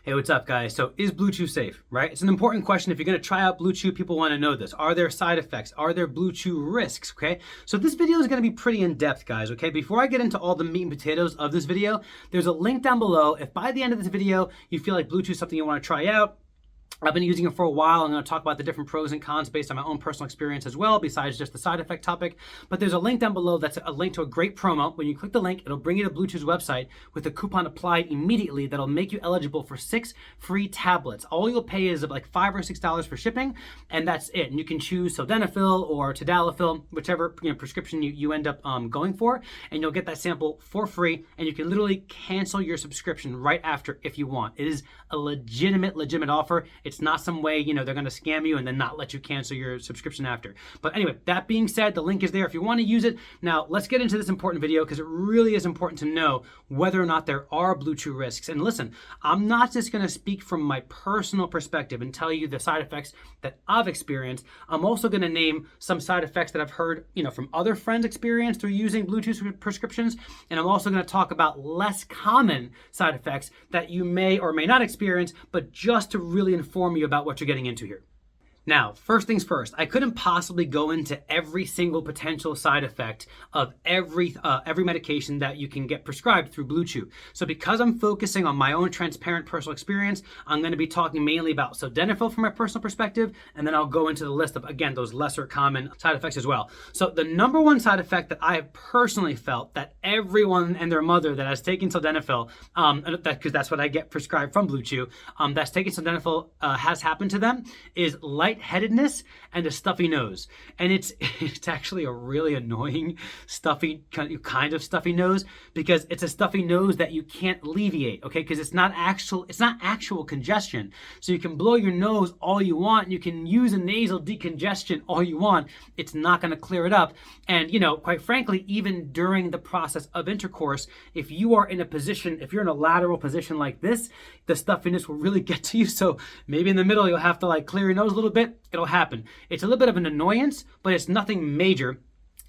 Hey, what's up, guys? So is Bluechew safe, right? It's an important question. If you're going to try out Bluechew, people want to know this. Are there side effects? Are there Bluechew risks, okay? So this video is going to be pretty in-depth, guys, okay? Before I get into all the meat and potatoes of this video, there's a link down below. If by the end of this video, you feel like Bluechew is something you want to try out, I've been using it for a while. I'm going to talk about the different pros and cons based on my own personal experience as well, besides just the side effect topic. But there's a link down below that's a link to a great promo. When you click the link, it'll bring you to Bluechew's website with a coupon applied immediately that'll make you eligible for 6 free tablets. All you'll pay is like $5 or $6 for shipping, and that's it. And you can choose sildenafil or tadalafil, whichever prescription you end up going for, and you'll get that sample for free, and you can literally cancel your subscription right after if you want. It is a legitimate offer. It's not some way, they're going to scam you and then not let you cancel your subscription after. But anyway, that being said, the link is there if you want to use it. Now, let's get into this important video because it really is important to know whether or not there are Bluechew risks. And listen, I'm not just going to speak from my personal perspective and tell you the side effects that I've experienced. I'm also going to name some side effects that I've heard, from other friends' experience through using Bluechew prescriptions. And I'm also going to talk about less common side effects that you may or may not experience, but just to really inform you about what you're getting into here. Now, first things first, I couldn't possibly go into every single potential side effect of every medication that you can get prescribed through Bluechew. So because I'm focusing on my own transparent personal experience, I'm going to be talking mainly about sildenafil from my personal perspective, and then I'll go into the list of, again, those lesser common side effects as well. So the number one side effect that I have personally felt that everyone and their mother that has taken sildenafil, because that's what I get prescribed from Bluechew, that's taken sildenafil has happened to them, is lightheadedness and a stuffy nose. And it's actually a really annoying stuffy kind of stuffy nose, because it's a stuffy nose that you can't alleviate, okay? Because it's not actual congestion. So you can blow your nose all you want, and you can use a nasal decongestion all you want. It's not going to clear it up. And quite frankly, even during the process of intercourse, if you are in a position, if you're in a lateral position like this, the stuffiness will really get to you. So maybe in the middle, you'll have to clear your nose a little bit. It'll happen. It's a little bit of an annoyance, but it's nothing major.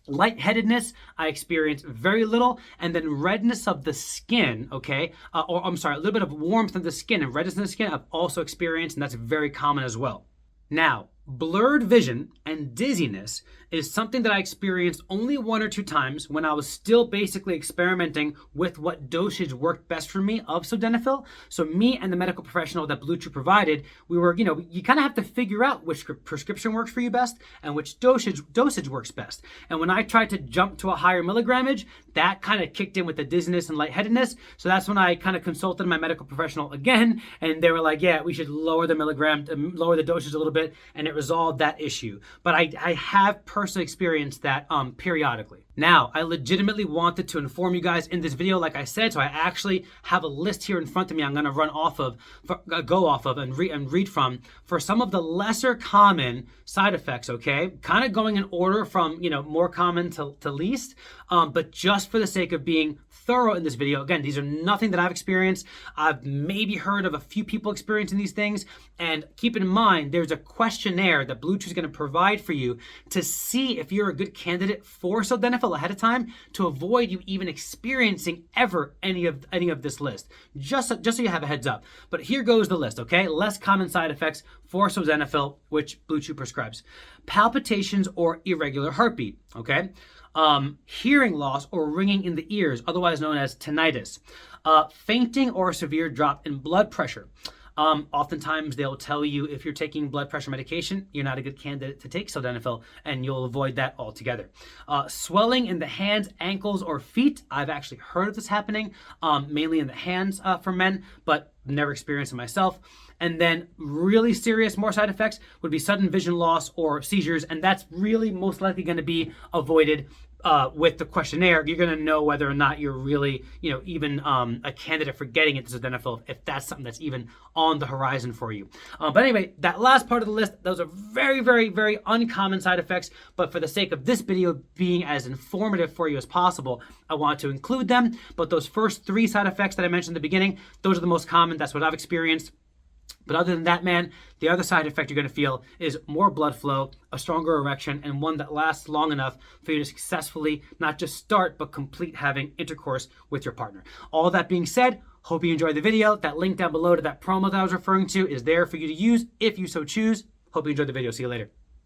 Lightheadedness, I experience very little, and then redness of the skin, okay? A little bit of warmth of the skin and redness in the skin I've also experienced, and that's very common as well. Now, blurred vision and dizziness is something that I experienced only 1 or 2 times when I was still basically experimenting with what dosage worked best for me of sildenafil. So me and the medical professional that Bluechew provided, we were, you kind of have to figure out which prescription works for you best and which dosage works best. And when I tried to jump to a higher milligrammage, that kind of kicked in with the dizziness and lightheadedness. So that's when I kind of consulted my medical professional again, and they were like, yeah, we should lower the lower the dosage a little bit, and it resolved that issue. But I have personally experienced that periodically. Now, I legitimately wanted to inform you guys in this video, like I said, so I actually have a list here in front of me I'm going to go off of and read from for some of the lesser common side effects, okay? Kind of going in order from, more common to least, but just for the sake of being thorough in this video. Again, these are nothing that I've experienced. I've maybe heard of a few people experiencing these things, and keep in mind, there's a questionnaire that Bluechew is going to provide for you to see if you're a good candidate for sildenafil ahead of time, to avoid you even experiencing ever any of this list, just so you have a heads up. But here goes the list, okay? Less common side effects for sildenafil, which Bluechew prescribes: palpitations or irregular heartbeat, okay? Hearing loss or ringing in the ears, otherwise known as tinnitus, fainting or a severe drop in blood pressure. Oftentimes they'll tell you if you're taking blood pressure medication, you're not a good candidate to take sildenafil, and you'll avoid that altogether. Swelling in the hands, ankles, or feet. I've actually heard of this happening, mainly in the hands for men, but never experienced it myself. And then really serious, more side effects would be sudden vision loss or seizures, and that's really most likely going to be avoided with the questionnaire. You're going to know whether or not you're really, even a candidate for getting into sildenafil, if that's something that's even on the horizon for you. But anyway, that last part of the list, those are very, very, very uncommon side effects. But for the sake of this video being as informative for you as possible, I want to include them. But those first 3 side effects that I mentioned in the beginning, those are the most common. That's what I've experienced. But other than that, man, the other side effect you're going to feel is more blood flow, a stronger erection, and one that lasts long enough for you to successfully not just start, but complete having intercourse with your partner. All that being said, Hope you enjoyed the video. That link down below to that promo that I was referring to is there for you to use if you so choose. Hope you enjoyed the video. See you later.